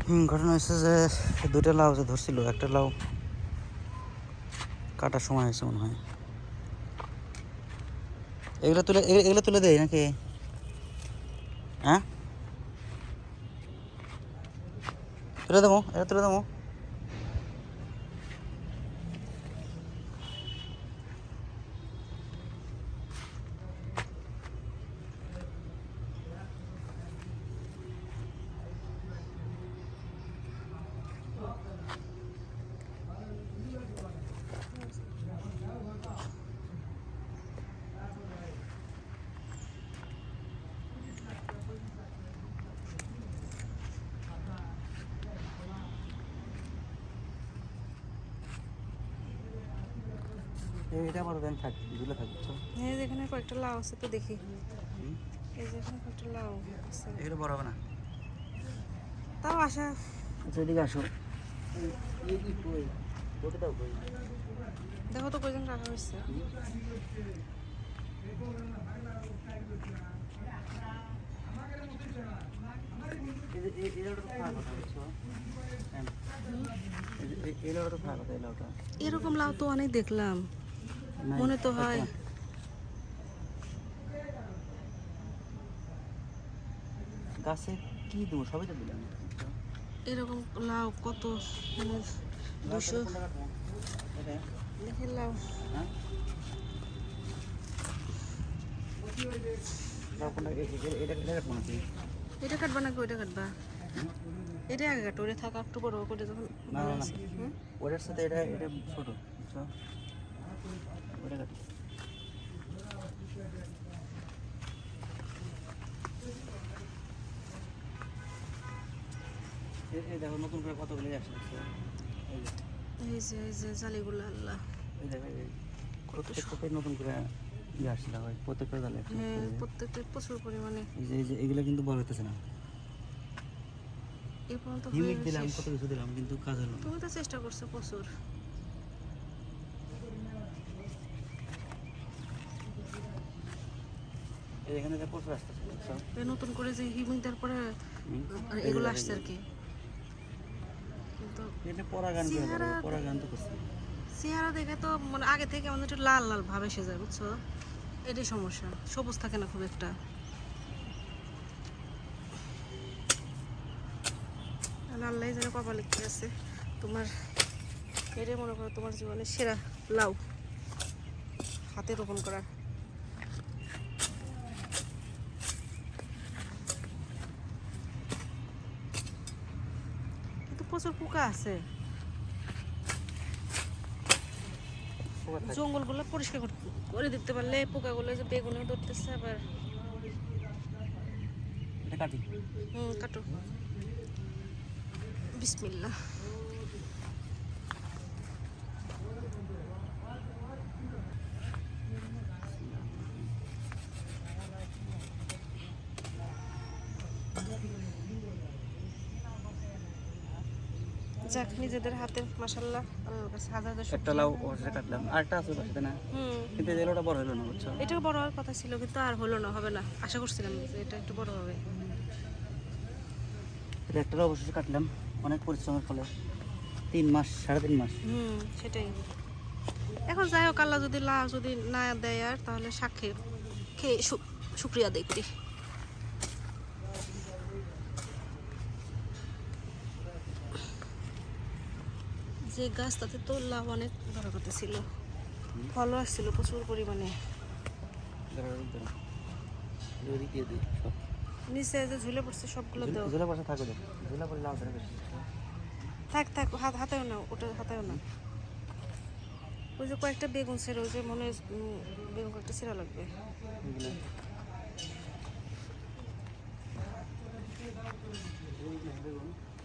ঘটনা হচ্ছে যে দুইটা লাউ যে ধরছিল, একটা লাউ কাটার সময় হয়েছে মনে হয়। এগুলো তুলে দেয় নাকি? হ্যাঁ, তুলে দেবো, এটা তুলে দেবো। এটা বড় দেন থাক, দুলে থাক, বুঝছো? এই যে এখানে কয়েকটা লাউ আছে তো দেখি। এই যে এখানে কয়েকটা লাউ আছে, এগুলো বড় হবে না। তাও আসা। আচ্ছা, এদিকে আসো। দেখো তো কয়জন রাখা হয়েছে। এরকম লাউ তো অনেক দেখলাম, মনে তো হয়। গাছে কি দেবো, সবই তো দিলাম। এরকম লাউ কত, মানে 200 দেখি লাউ। এটা কাটবা নাকি ওইটা কাটবা? এটা আগে কাটো, ওটা থাকা একটু বড় করে যখন। না না, ওটার সাথে এটা এটা ছোট, বুঝছো? ওটা কাটো। এই দেখো নতুন করে কতগুলো আসছে, এই যে জালিগুলো, আল্লাহ। এই দেখো প্রত্যেকটাতে নতুন করে ইয়ে আসছে, দেখো প্রত্যেকটা জালে। হ্যাঁ, প্রত্যেকটা প্রচুর পরিমাণে। এই যে এগুলো কিন্তু বড় হইতেছে না। এই পর্যন্ত হিমিক দিলাম, কত কিছু দিলাম, কিন্তু কাজ হলো না। তুমি তো চেষ্টা করছো প্রচুর। এখানে যে প্রচুর আসতেছে, বুঝছো? নতুন করে যে হিমিক দেওয়ার পরে এগুলো আসছে আর কি। কিন্তু এটা পরাগান তো করছে। চেহারা দেখে তো মানে আগে থেকে আমাদের একটু লাল লাল ভাব এসে যায়, বুঝছো? এটাই সমস্যা, সবুজ থাকে না খুব একটা। আল্লাহ যেন কপালে কি আছে তোমার। এটাই মনে করো তোমার জীবনের সেরা লাউ, হাতে রোপণ করা। কিন্তু প্রচুর পোকা আছে, জঙ্গলগুলো পরিষ্কার করে দিতে পারলে পোকাগুলো যে বেগুনে ধরতেছে আবার। কাটো, বিসমিল্লাহ। যাক, নিজেদের হাতে মাশাআল্লাহ, আল্লাহর কাছে হাজার হাজার একটা লাউ ওখানে কাটলাম, আরেকটা আছে পাশে না? কিন্তু এই লাউটা বড় হলো না, বুঝছো? এটাও বড় হওয়ার কথা ছিল, কিন্তু আর হলো না, হবে না। আশা করছিলাম যে এটা একটু বড় হবে। এটা একটা লাউ অবশ্যই কাটলাম অনেক পরিশ্রমের ফলে, 3 মাস, 3.5 মাস। সেটাই। এখন যাই হোক, আল্লাহ যদি লাউ যদি না দেয় আর, তাহলে সাক্ষী খেয়ে শুকরিয়া আদায় করি। যে গাছ, তাতে তো লাউ অনেক বড় কথা ছিল, ফলও আসছিল প্রচুর পরিমাণে। নিচে যে ঝুলে পড়ছে সবগুলো তো ঝুলে বসে থাকো, ঝুলে পড়ে লাউ ধরে বেশি। থাক থাক, হাতেও না, ওটা হাতেও না। ওই যে কয়েকটা বেগুন ছেড়ে, ওই যে মনে হয় বেগুন কয়েকটা ছেঁড়া লাগবে।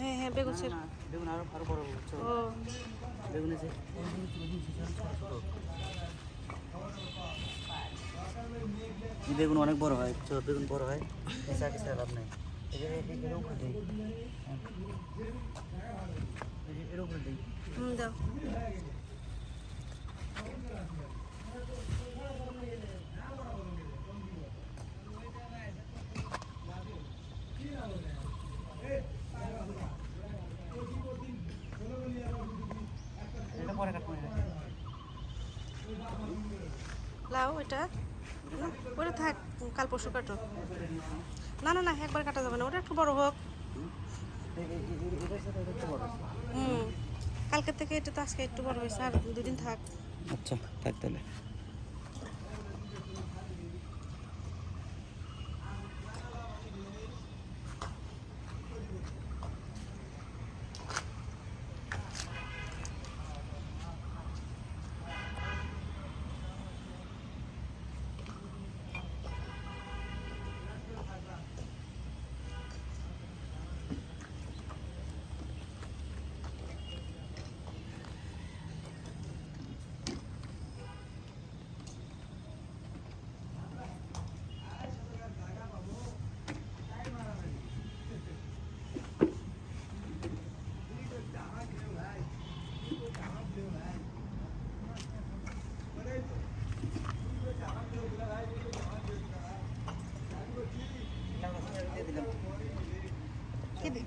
হ্যাঁ হ্যাঁ, বেগুন ছেড়ে। বেগুন আরো বড় হচ্ছে। ও বেগুন আছে, বেগুন অনেক বড় হয়, বেগুন বড় হয়, এসে লাভ নাই। এর উপরে দিই। দাও। ওইটা না, ওটা থাক, কাল পরশু কাটো। না না না, একবার কাটা যাবে না, ওটা একটু বড় হোক। এটার সাথে এটা একটু বড় আছে। কালকে থেকে এটা তো আজকে একটু বড় হয়েছে, আর 2 দিন থাক। আচ্ছা থাক তাহলে।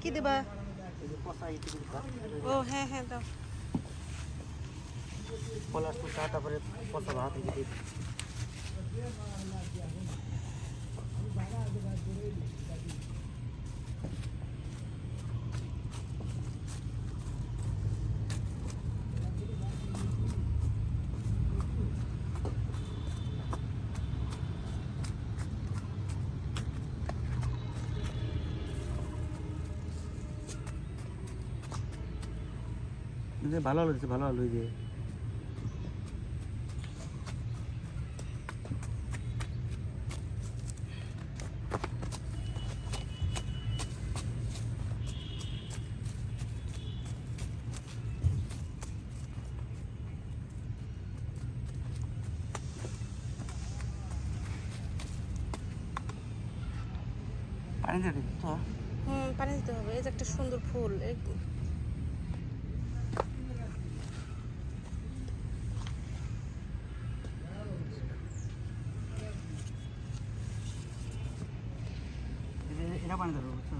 কি দেবা? এই যে পচা ইটি দিবা। ও হ্যাঁ হ্যাঁ দাও। পলাশ পুষা তারপরে পচা ভাত এই যে দিবি। ভালো আলু দিচ্ছে, ভালো আলু এই যে পানি দিয়ে দিবি তো। পানি দিতে হবে। এই যে একটা সুন্দর ফুল, এটা পানি দেবো বুঝছো।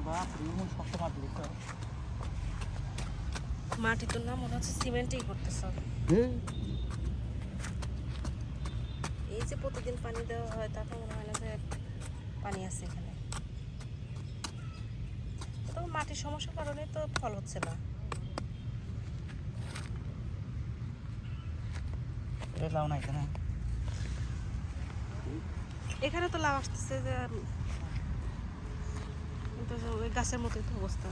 বাপ রে শক্ত মাটি বুঝছো। মাটি তো না, মনে হচ্ছে সিমেন্টই করতেছ। এই যে প্রতিদিন পানি দেওয়া হয়, তাতে মনে হয় না যে পানি আছে এখানে। তো মাটির সমস্যার কারণে তো ফল হচ্ছে না। লাউ না এখানে, এখানে তো লাউ আসতেছে যে, কিন্তু ওই গাছের মতোই তো অবস্থা।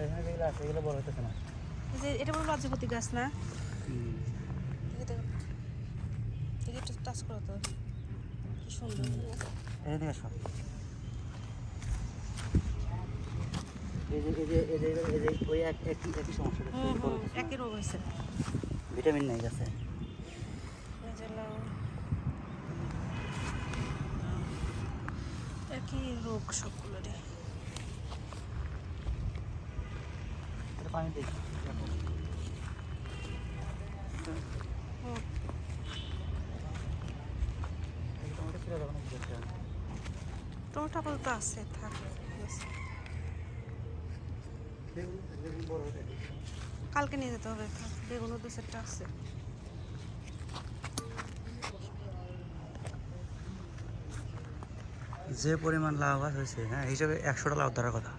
এখানে যেগুলো আছে এগুলো বড় হইতেছে না। এই যে এটা বলে লজ্জাপতি গাছ না? দেখি একটু টাচ করো তো, কি সুন্দর। এদিকে আসো। ওই একই সমস্যা, একই রোগ হয়েছে, ভিটামিন নাই গাছে। একই রোগ সবগুলোরই। পানি দিই টমেটো আপাতত আছে, থাক। কালকে নিয়ে যেতে হবে, থাক। বেগুনও 2-4টা আছে। যে পরিমাণ লাউ গাছ হয়েছে, হ্যাঁ হিসাবে 100টা লাউ ধরার কথা।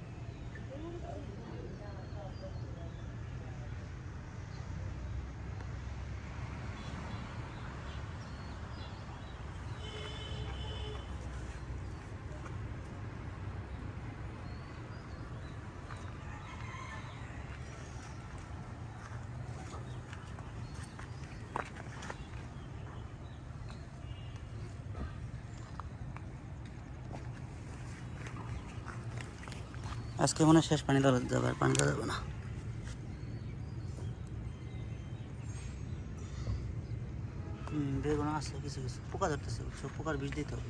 আজকে মনে হয় শেষ, পানি দেওয়া যাবে, আর পানি দেওয়া যাবে না। বেগুন আছে কিছু কিছু, পোকা ধরতেছে, সব পোকার বিষ দিতে হবে।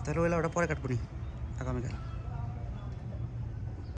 তাহলে ওইটা ওটা পরে কাটবো নি আগামীকাল।